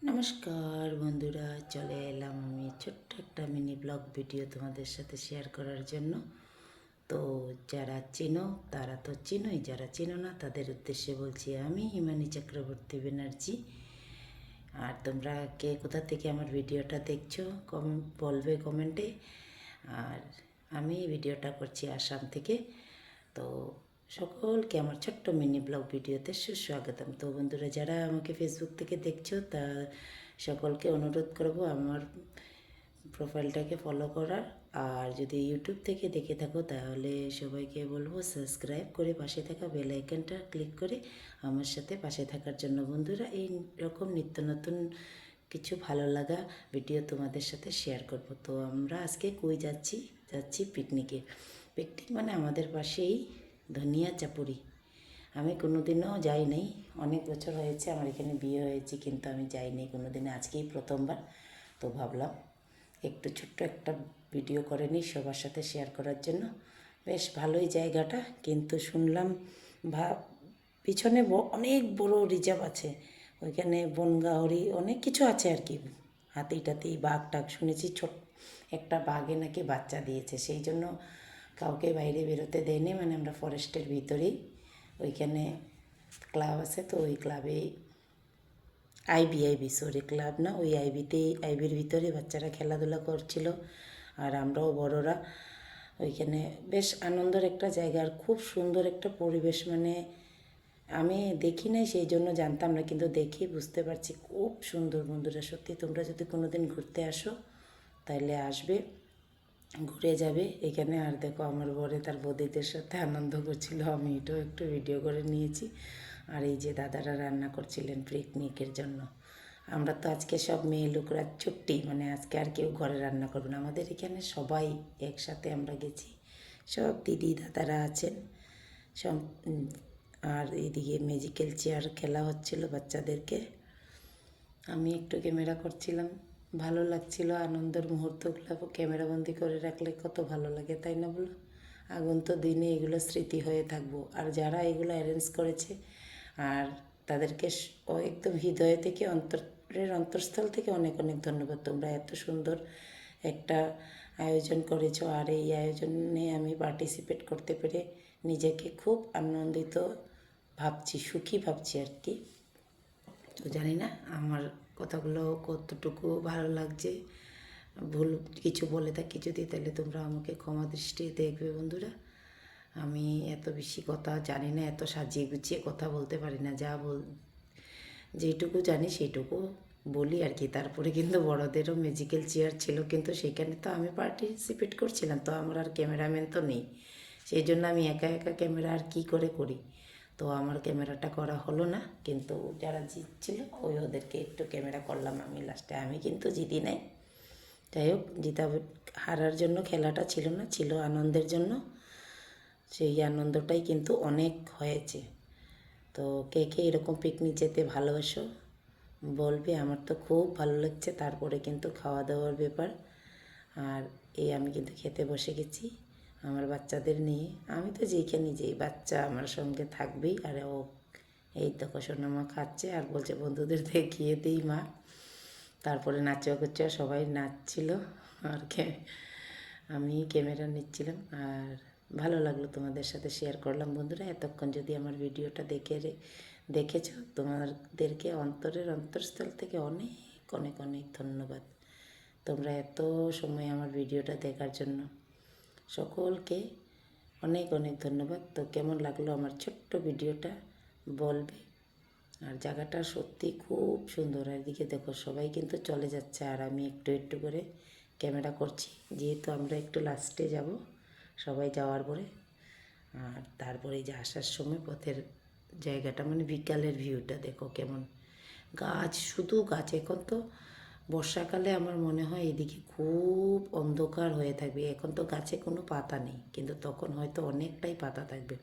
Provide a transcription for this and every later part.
নমস্কার বন্ধুরা, চলে এলাম আমি ছোট্ট একটা মিনি ব্লগ ভিডিও তোমাদের সাথে শেয়ার করার জন্য। তো যারা চেনো তারা তো চেনোই, যারা চেনো না তাদের উদ্দেশ্যে বলছি আমি হিমানী চক্রবর্তী ব্যানার্জি। আর তোমরা কে কোথা থেকে আমার ভিডিওটা দেখছো বলবে কমেন্টে। আর আমি ভিডিওটা করছি আসাম থেকে। তো সকলকে আমার ছোট্ট মিনি ব্লগ ভিডিওতে সুস্বাগতম। তো বন্ধুরা, যারা আমাকে ফেসবুক থেকে দেখছো তা সকলকে অনুরোধ করব আমার প্রোফাইলটাকে ফলো করার। আর যদি ইউটিউব থেকে দেখে থাকো তাহলে সবাইকে বলবো সাবস্ক্রাইব করে পাশে থাকা বেল আইকনটা ক্লিক করে আমার সাথে পাশে থাকার জন্য। বন্ধুরা, এই রকম নিত্য নতুন কিছু ভালো লাগা ভিডিও তোমাদের সাথে শেয়ার করব। তো আমরা আজকে কই যাচ্ছি পিকনিকে। পিকনিক মানে আমাদের পাশেই ধনিয়া চাপুরি। আমি কোনোদিনও যাই নাই, অনেক বছর হয়েছে আমার এখানে বিয়ে হয়েছে, কিন্তু আমি যাইনি কোনোদিন, আজকেই প্রথমবার। তো ভাবলাম একটু ছোট্ট একটা ভিডিও করে নিই সবার সাথে শেয়ার করার জন্য। বেশ ভালোই জায়গাটা, কিন্তু শুনলাম পিছনে অনেক বড় রিজার্ভ আছে, ওইখানে বনগাহরি অনেক কিছু আছে আর কি, হাতি টাতি বাঘ টাঘ শুনেছি। একটা বাঘে নাকি বাচ্চা দিয়েছে, সেই জন্য কাউকে বাইরে বেরোতে দেয়নি, মানে আমরা ফরেস্টের ভিতরেই। ওইখানে ক্লাব আছে, তো ওই ক্লাবে আইবি সরি ক্লাব না, ওই আইবির ভিতরে বাচ্চারা খেলাধুলা করছিল, আর আমরাও বড়রা ওইখানে। বেশ আনন্দের একটা জায়গা, আর খুব সুন্দর একটা পরিবেশ। মানে আমি দেখি নাই সেই জন্য জানতাম না, কিন্তু দেখি বুঝতে পারছি খুব সুন্দর। বন্ধুরা, সত্যি তোমরা যদি কোনো দিন ঘুরতে আসো তাহলে আসবে, ঘুরে যাবে এখানে। আর দেখো আমার বরে তার বৌদিদের সাথে আনন্দ করছিল, আমি এটাও একটু ভিডিও করে নিয়েছি। আর এই যে দাদারা রান্না করছিলেন পিকনিকের জন্য। আমরা তো আজকে সব মেয়ে লোকরা ছুটি, মানে আজকে আর কেউ ঘরে রান্না করবে না, আমাদের এখানে সবাই একসাথে আমরা গেছি, সব দিদি দাদারা আছেন সব। আর এইদিকে ম্যাজিক্যাল চেয়ার খেলা হচ্ছিল বাচ্চাদেরকে, আমি একটু ক্যামেরা করছিলাম। ভালো লাগছিল, আনন্দের মুহূর্তগুলো ক্যামেরাবন্দি করে রাখলে কত ভালো লাগে, তাই না বলো? আগন্ত দিনে এগুলো স্মৃতি হয়ে থাকবো। আর যারা এগুলো অ্যারেঞ্জ করেছে, আর তাদেরকে একদম হৃদয় থেকে অন্তরস্থল থেকে অনেক অনেক ধন্যবাদ। তোমরা এত সুন্দর একটা আয়োজন করেছো, আর এই আয়োজনে আমি পার্টিসিপেট করতে পেরে নিজেকে খুব আনন্দিত ভাবছি, সুখী ভাবছি আর কি। তো জানি না আমার কথাগুলো কতটুকু ভালো লাগছে, ভুল কিছু বলে থাকি যদি, তাহলে তোমরা আমাকে ক্ষমা দৃষ্টিতে দেখবে বন্ধুরা। আমি এত বেশি কথা জানি না, এত সাজিয়ে গুছিয়ে কথা বলতে পারি না, যেইটুকু জানি সেইটুকু বলি আর কি। তারপরে কিন্তু বড়দেরও ম্যাজিক্যাল চেয়ার ছিল, কিন্তু সেখানে তো আমি পার্টিসিপেট করছিলাম, তো আমার আর ক্যামেরাম্যান তো নেই, সেই জন্য আমি একা একা ক্যামেরা আর কী করে করি। তো আমার ক্যামেরাটা করা হলো না, কিন্তু যারা জিতছিল ওদেরকে একটু ক্যামেরা করলাম আমি লাস্টে। আমি কিন্তু জিতি নাই, যাই হোক, হারার জন্য খেলাটা ছিল না, ছিল আনন্দের জন্য। সেই আনন্দটাই কিন্তু অনেক হয়েছে। তো কে কে এরকম পিকনিক যেতে ভালোবাসো বলবে, আমার তো খুব ভালো লাগছে। তারপরে কিন্তু খাওয়া দাওয়ার ব্যাপার, আর আমি কিন্তু খেতে বসে গেছি আমার বাচ্চাদের নিয়ে। আমি তো যেই বাচ্চা আমার সঙ্গে থাকবেই। আর ও এই তো সোনামা খাচ্ছে আর বলছে বন্ধুদের দেখিয়ে দিই মা। তারপরে নাচা করছে, সবাই নাচছিল, আর আমি ক্যামেরা নিচ্ছিলাম। আর ভালো লাগলো, তোমাদের সাথে শেয়ার করলাম বন্ধুরা। এতক্ষণ যদি আমার ভিডিওটা দেখেছো, তোমাদেরকে অন্তরস্থল থেকে অনেক অনেক অনেক ধন্যবাদ। তোমরা এত সময় আমার ভিডিওটা দেখার জন্য সকলকে অনেক অনেক ধন্যবাদ। তো কেমন লাগলো আমার ছোট্ট ভিডিওটা বলবে। আর জায়গাটা সত্যি খুব সুন্দর। আর এদিকে দেখো সবাই কিন্তু চলে যাচ্ছে, আর আমি একটু একটু করে ক্যামেরা করছি, যেহেতু আমরা একটু লাস্টে যাব সবাই যাওয়ার পরে। আর তারপরে যে আসার সময় পথের জায়গাটা, মানে বিকালের ভিউটা দেখো কেমন, গাছ, শুধু গাছ। এখন তো বর্ষাকালে আমার মনে হয় এদিকে খুব অন্ধকার হয়ে থাকবে, এখন তো গাছে কোনো পাতা নেই, কিন্তু তখন হয়তো অনেকটাই পাতা থাকবে।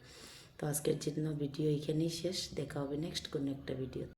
তো আজকের জন্য ভিডিও এখানেই শেষ, দেখা হবে নেক্সট কোনো একটা ভিডিও।